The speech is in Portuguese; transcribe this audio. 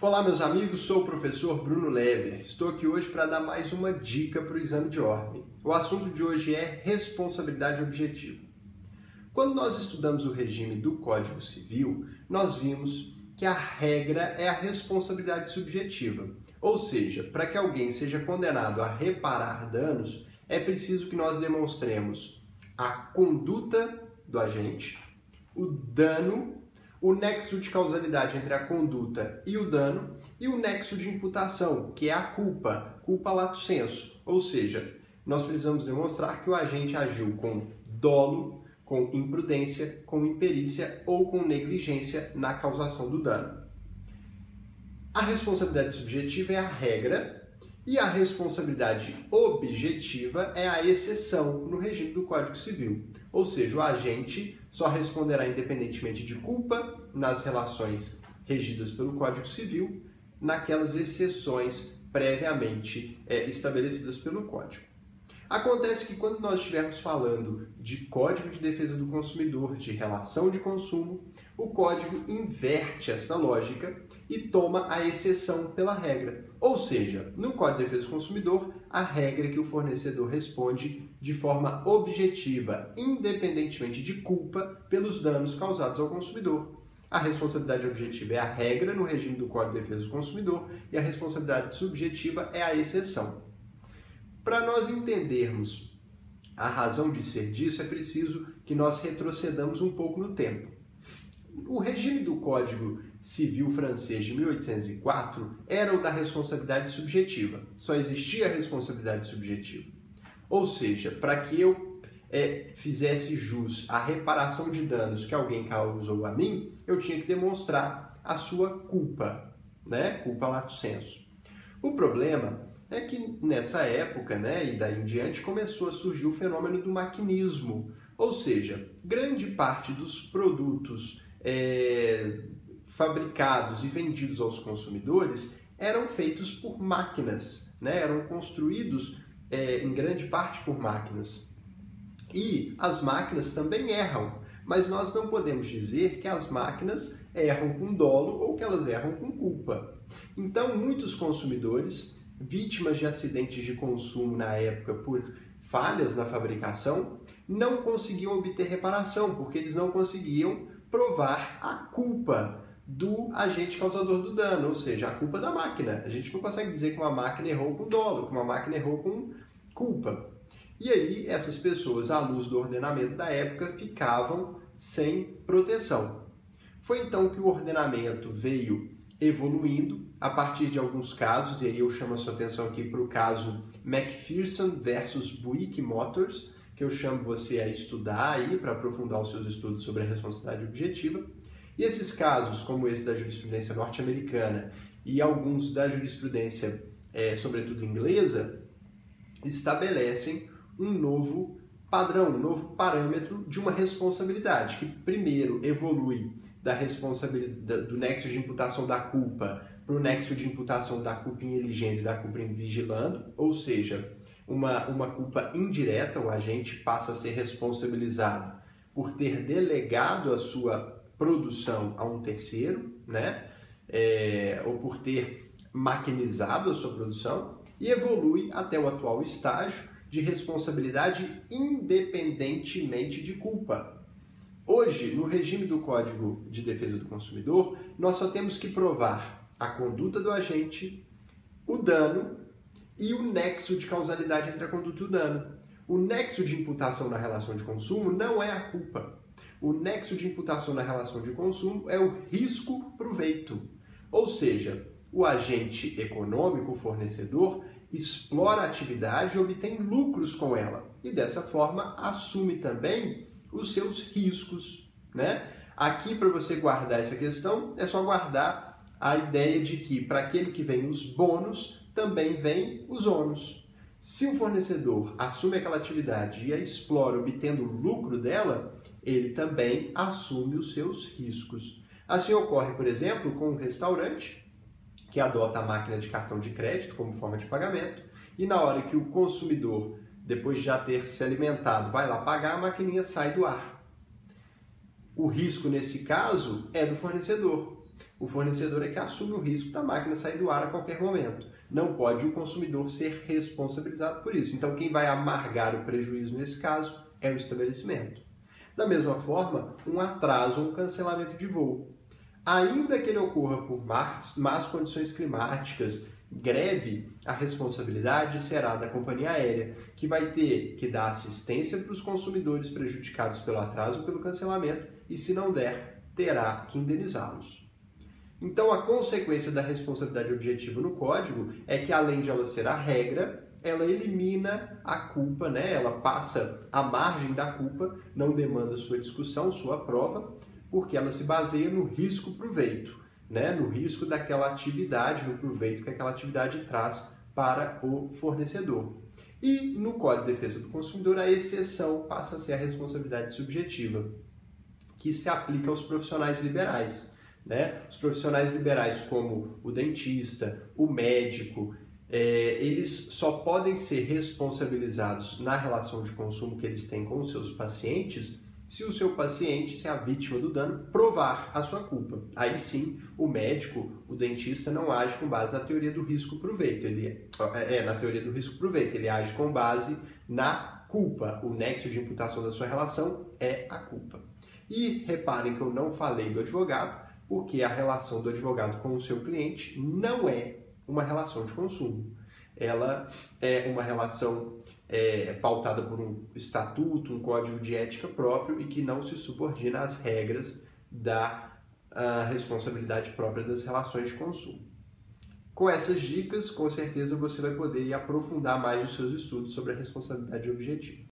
Olá meus amigos, sou o professor Bruno Lever. Estou aqui hoje para dar mais uma dica para o exame de ordem. O assunto de hoje é responsabilidade objetiva. Quando nós estudamos o regime do Código Civil, nós vimos que a regra é a responsabilidade subjetiva. Ou seja, para que alguém seja condenado a reparar danos, é preciso que nós demonstremos a conduta do agente, o dano, o nexo de causalidade entre a conduta e o dano e o nexo de imputação, que é a culpa lato sensu. Ou seja, nós precisamos demonstrar que o agente agiu com dolo, com imprudência, com imperícia ou com negligência na causação do dano. A responsabilidade subjetiva é a regra e a responsabilidade objetiva é a exceção no regime do Código Civil. Ou seja, o agente só responderá independentemente de culpa nas relações regidas pelo Código Civil, naquelas exceções previamente estabelecidas pelo Código. Acontece que quando nós estivermos falando de Código de Defesa do Consumidor, de relação de consumo, o Código inverte essa lógica e toma a exceção pela regra. Ou seja, no Código de Defesa do Consumidor, a regra é que o fornecedor responde de forma objetiva, independentemente de culpa, pelos danos causados ao consumidor. A responsabilidade objetiva é a regra no regime do Código de Defesa do Consumidor e a responsabilidade subjetiva é a exceção. Para nós entendermos a razão de ser disso, é preciso que nós retrocedamos um pouco no tempo. O regime do Código Civil francês de 1804 era o da responsabilidade subjetiva. Só existia a responsabilidade subjetiva. Ou seja, para que eu fizesse jus à reparação de danos que alguém causou a mim, eu tinha que demonstrar a sua culpa, culpa lato sensu. O problema é que nessa época, e daí em diante, começou a surgir o fenômeno do maquinismo. Ou seja, grande parte dos produtos fabricados e vendidos aos consumidores eram feitos por máquinas, eram construídos em grande parte por máquinas. E as máquinas também erram, mas nós não podemos dizer que as máquinas erram com dolo ou que elas erram com culpa. Então, muitos consumidores, vítimas de acidentes de consumo na época por falhas na fabricação, não conseguiam obter reparação, porque eles não conseguiam provar a culpa do agente causador do dano, ou seja, a culpa da máquina. A gente não consegue dizer que uma máquina errou com dolo, que uma máquina errou com culpa. E aí, essas pessoas, à luz do ordenamento da época, ficavam sem proteção. Foi então que o ordenamento veio evoluindo a partir de alguns casos, e aí eu chamo a sua atenção aqui para o caso McPherson versus Buick Motors, que eu chamo você a estudar aí para aprofundar os seus estudos sobre a responsabilidade objetiva. E esses casos, como esse da jurisprudência norte-americana e alguns da jurisprudência, sobretudo inglesa, estabelecem um novo padrão, um novo parâmetro de uma responsabilidade, que primeiro evolui da responsabilidade do nexo de imputação da culpa para o nexo de imputação da culpa in eligendo e da culpa in vigilando, ou seja, uma culpa indireta, o agente passa a ser responsabilizado por ter delegado a sua produção a um terceiro, ou por ter maquinizado a sua produção, e evolui até o atual estágio de responsabilidade independentemente de culpa. Hoje, no regime do Código de Defesa do Consumidor, nós só temos que provar a conduta do agente, o dano e o nexo de causalidade entre a conduta e o dano. O nexo de imputação na relação de consumo não é a culpa. O nexo de imputação na relação de consumo é o risco-proveito. Ou seja, o agente econômico, o fornecedor, explora a atividade e obtém lucros com ela. E dessa forma assume também os seus riscos. Aqui, para você guardar essa questão, é só guardar a ideia de que para aquele que vem os bônus, também vem os ônus. Se o fornecedor assume aquela atividade e a explora obtendo o lucro dela, ele também assume os seus riscos. Assim ocorre, por exemplo, com um restaurante que adota a máquina de cartão de crédito como forma de pagamento e na hora que o consumidor, depois de já ter se alimentado, vai lá pagar, a maquininha sai do ar. O risco, nesse caso, é do fornecedor. O fornecedor é que assume o risco da máquina sair do ar a qualquer momento. Não pode o consumidor ser responsabilizado por isso. Então, quem vai amargar o prejuízo nesse caso é o estabelecimento. Da mesma forma, um atraso ou um cancelamento de voo. Ainda que ele ocorra por más condições climáticas, greve, a responsabilidade será da companhia aérea, que vai ter que dar assistência para os consumidores prejudicados pelo atraso ou pelo cancelamento e, se não der, terá que indenizá-los. Então, a consequência da responsabilidade objetiva no código é que, além de ela ser a regra, ela elimina a culpa, né? Ela passa a margem da culpa, não demanda sua discussão, sua prova, porque ela se baseia no risco-proveito, né? No risco daquela atividade, no proveito que aquela atividade traz para o fornecedor. E no Código de Defesa do Consumidor, a exceção passa a ser a responsabilidade subjetiva, que se aplica aos profissionais liberais, né? Os profissionais liberais, como o dentista, o médico, eles só podem ser responsabilizados na relação de consumo que eles têm com os seus pacientes se o seu paciente, se a vítima do dano, provar a sua culpa. Aí sim, o médico, o dentista, não age com base na teoria do risco-proveito. Na teoria do risco-proveito, ele age com base na culpa. O nexo de imputação da sua relação é a culpa. E reparem que eu não falei do advogado, porque a relação do advogado com o seu cliente não é uma relação de consumo. Ela é uma relação pautada por um estatuto, um código de ética próprio e que não se subordina às regras da responsabilidade própria das relações de consumo. Com essas dicas, com certeza você vai poder aprofundar mais os seus estudos sobre a responsabilidade objetiva.